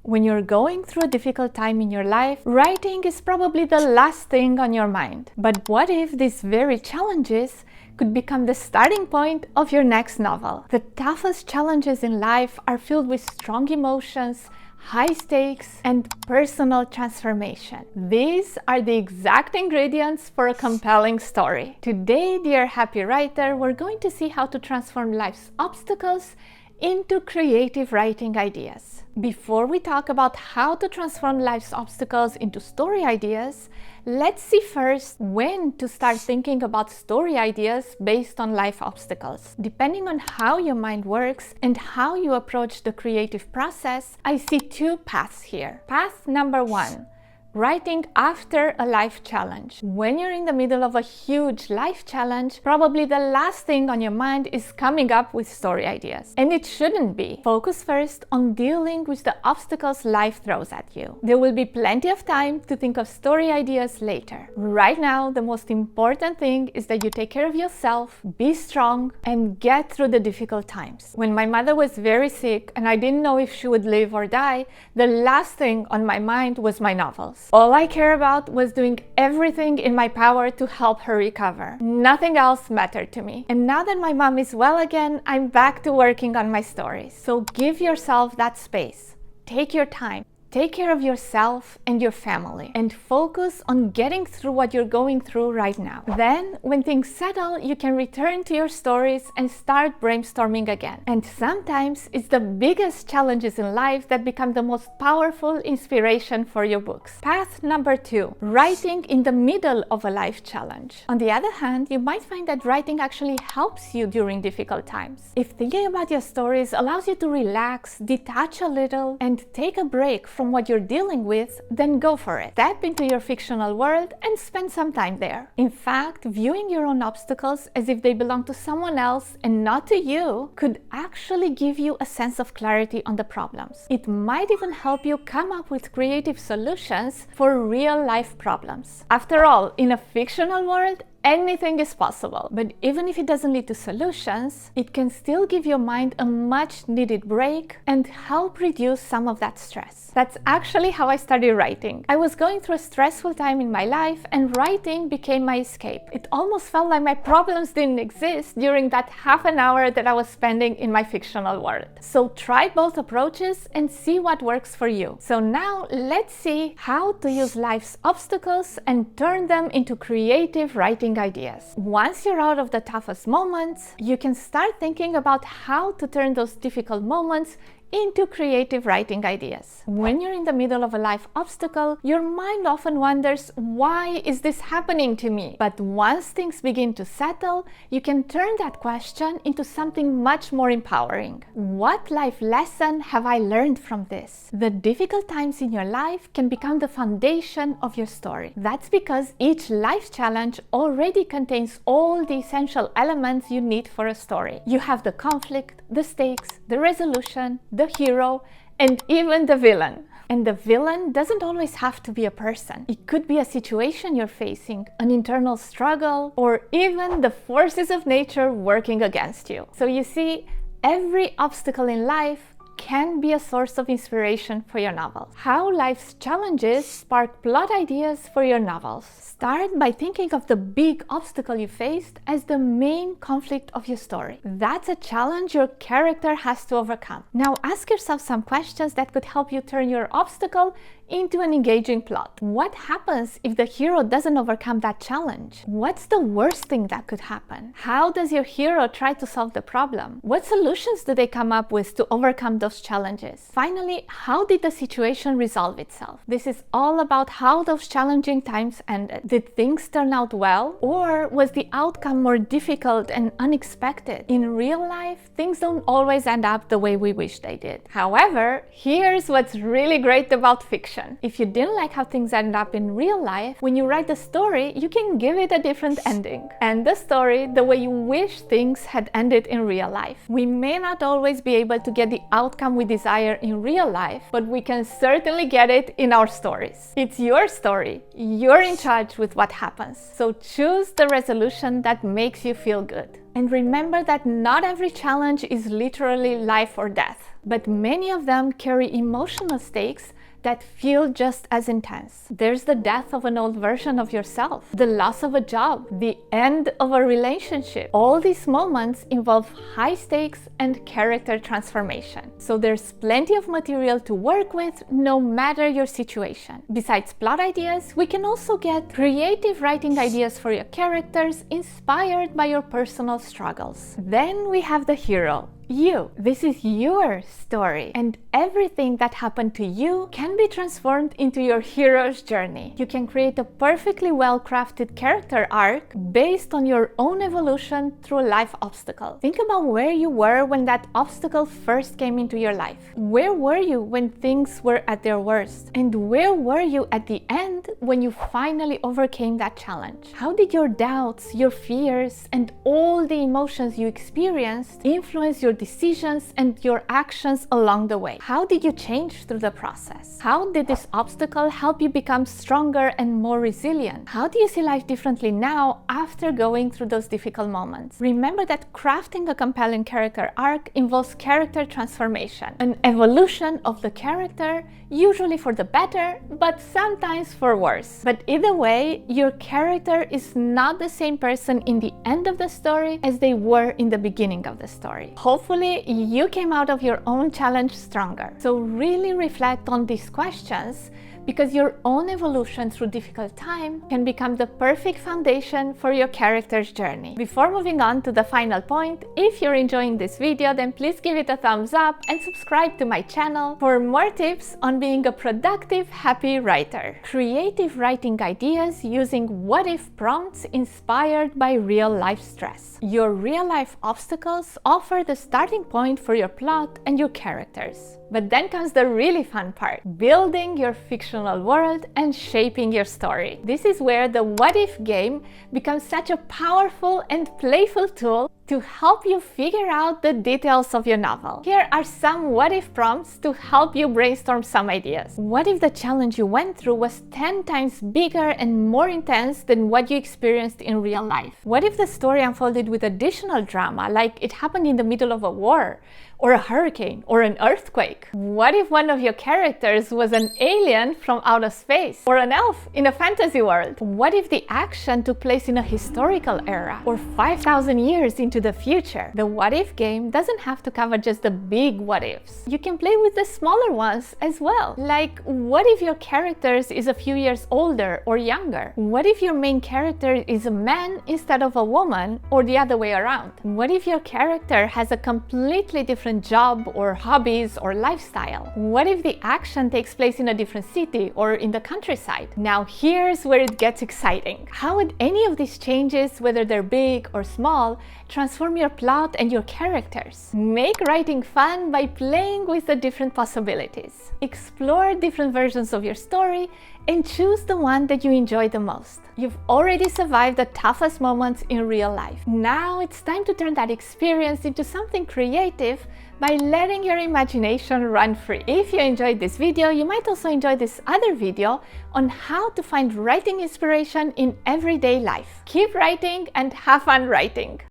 When you're going through a difficult time in your life, writing is probably the last thing on your mind. But what if these very challenges could become the starting point of your next novel? The toughest challenges in life are filled with strong emotions, high stakes, and personal transformation. These are the exact ingredients for a compelling story. Today, dear happy writer, we're going to see how to transform life's obstacles into creative writing ideas. Before we talk about how to transform life's obstacles into story ideas, let's see first when to start thinking about story ideas based on life obstacles. Depending on how your mind works and how you approach the creative process, I see two paths here. Path number one: writing after a life challenge. When you're in the middle of a huge life challenge, probably the last thing on your mind is coming up with story ideas. And it shouldn't be. Focus first on dealing with the obstacles life throws at you. There will be plenty of time to think of story ideas later. Right now, the most important thing is that you take care of yourself, be strong, and get through the difficult times. When my mother was very sick and I didn't know if she would live or die, the last thing on my mind was my novels. All I care about was doing everything in my power to help her recover. Nothing else mattered to me. And now that my mom is well again, I'm back to working on my stories. So give yourself that space. Take your time. Take care of yourself and your family and focus on getting through what you're going through right now. Then, when things settle, you can return to your stories and start brainstorming again. And sometimes it's the biggest challenges in life that become the most powerful inspiration for your books. Path number two: writing in the middle of a life challenge. On the other hand, you might find that writing actually helps you during difficult times. If thinking about your stories allows you to relax, detach a little, and take a break from what you're dealing with, then go for it. Step into your fictional world and spend some time there. In fact, viewing your own obstacles as if they belong to someone else and not to you could actually give you a sense of clarity on the problems. It might even help you come up with creative solutions for real life problems. After all, in a fictional world, anything is possible. But even if it doesn't lead to solutions, it can still give your mind a much needed break and help reduce some of that stress. That's actually how I started writing. I was going through a stressful time in my life and writing became my escape. It almost felt like my problems didn't exist during that half an hour that I was spending in my fictional world. So try both approaches and see what works for you. So now let's see how to use life's obstacles and turn them into creative writing ideas. Once you're out of the toughest moments, you can start thinking about how to turn those difficult moments into creative writing ideas. When you're in the middle of a life obstacle, your mind often wonders, why is this happening to me? But once things begin to settle, you can turn that question into something much more empowering. What life lesson have I learned from this? The difficult times in your life can become the foundation of your story. That's because each life challenge already contains all the essential elements you need for a story. You have the conflict, the stakes, the resolution, the hero, and even the villain. And the villain doesn't always have to be a person. It could be a situation you're facing, an internal struggle, or even the forces of nature working against you. So you see, every obstacle in life can be a source of inspiration for your novel. How life's challenges spark plot ideas for your novels. Start by thinking of the big obstacle you faced as the main conflict of your story. That's a challenge your character has to overcome. Now ask yourself some questions that could help you turn your obstacle into an engaging plot. What happens if the hero doesn't overcome that challenge? What's the worst thing that could happen? How does your hero try to solve the problem? What solutions do they come up with to overcome those challenges? Finally, how did the situation resolve itself? This is all about how those challenging times ended. Did things turn out well? Or was the outcome more difficult and unexpected? In real life, things don't always end up the way we wish they did. However, here's what's really great about fiction. If you didn't like how things end up in real life, when you write the story, you can give it a different ending. End the story the way you wish things had ended in real life. We may not always be able to get the outcome outcome we desire in real life, but we can certainly get it in our stories. It's your story. You're in charge with what happens. So choose the resolution that makes you feel good. And remember that not every challenge is literally life or death, but many of them carry emotional stakes that feel just as intense. There's the death of an old version of yourself, the loss of a job, the end of a relationship. All these moments involve high stakes and character transformation. So there's plenty of material to work with, no matter your situation. Besides plot ideas, we can also get creative writing ideas for your characters inspired by your personal struggles. Then we have the hero. You. This is your story, and everything that happened to you can be transformed into your hero's journey. You can create a perfectly well-crafted character arc based on your own evolution through a life obstacle. Think about where you were when that obstacle first came into your life. Where were you when things were at their worst? And where were you at the end when you finally overcame that challenge? How did your doubts, your fears, and all the emotions you experienced influence your decisions and your actions along the way? How did you change through the process? How did this obstacle help you become stronger and more resilient? How do you see life differently now after going through those difficult moments? Remember that crafting a compelling character arc involves character transformation, an evolution of the character, usually for the better, but sometimes for worse. But either way, your character is not the same person in the end of the story as they were in the beginning of the story. Hopefully, you came out of your own challenge stronger. So really reflect on these questions, because your own evolution through difficult time can become the perfect foundation for your character's journey. Before moving on to the final point, if you're enjoying this video, then please give it a thumbs up and subscribe to my channel for more tips on being a productive, happy writer. Creative writing ideas using what-if prompts inspired by real-life stress. Your real-life obstacles offer the starting point for your plot and your characters. But then comes the really fun part, building your fictional world and shaping your story. This is where the what-if game becomes such a powerful and playful tool to help you figure out the details of your novel. Here are some what-if prompts to help you brainstorm some ideas. What if the challenge you went through was 10 times bigger and more intense than what you experienced in real life? What if the story unfolded with additional drama, like it happened in the middle of a war, or a hurricane, or an earthquake? What if one of your characters was an alien from outer space, or an elf in a fantasy world? What if the action took place in a historical era, or 5,000 years into the future? The what-if game doesn't have to cover just the big what-ifs. You can play with the smaller ones as well. Like, what if your character is a few years older or younger? What if your main character is a man instead of a woman, or the other way around? What if your character has a completely different job or hobbies or lifestyle? What if the action takes place in a different city or in the countryside? Now here's where it gets exciting. How would any of these changes, whether they're big or small, transform your plot and your characters? Make writing fun by playing with the different possibilities. Explore different versions of your story and choose the one that you enjoy the most. You've already survived the toughest moments in real life. Now it's time to turn that experience into something creative by letting your imagination run free. If you enjoyed this video, you might also enjoy this other video on how to find writing inspiration in everyday life. Keep writing and have fun writing!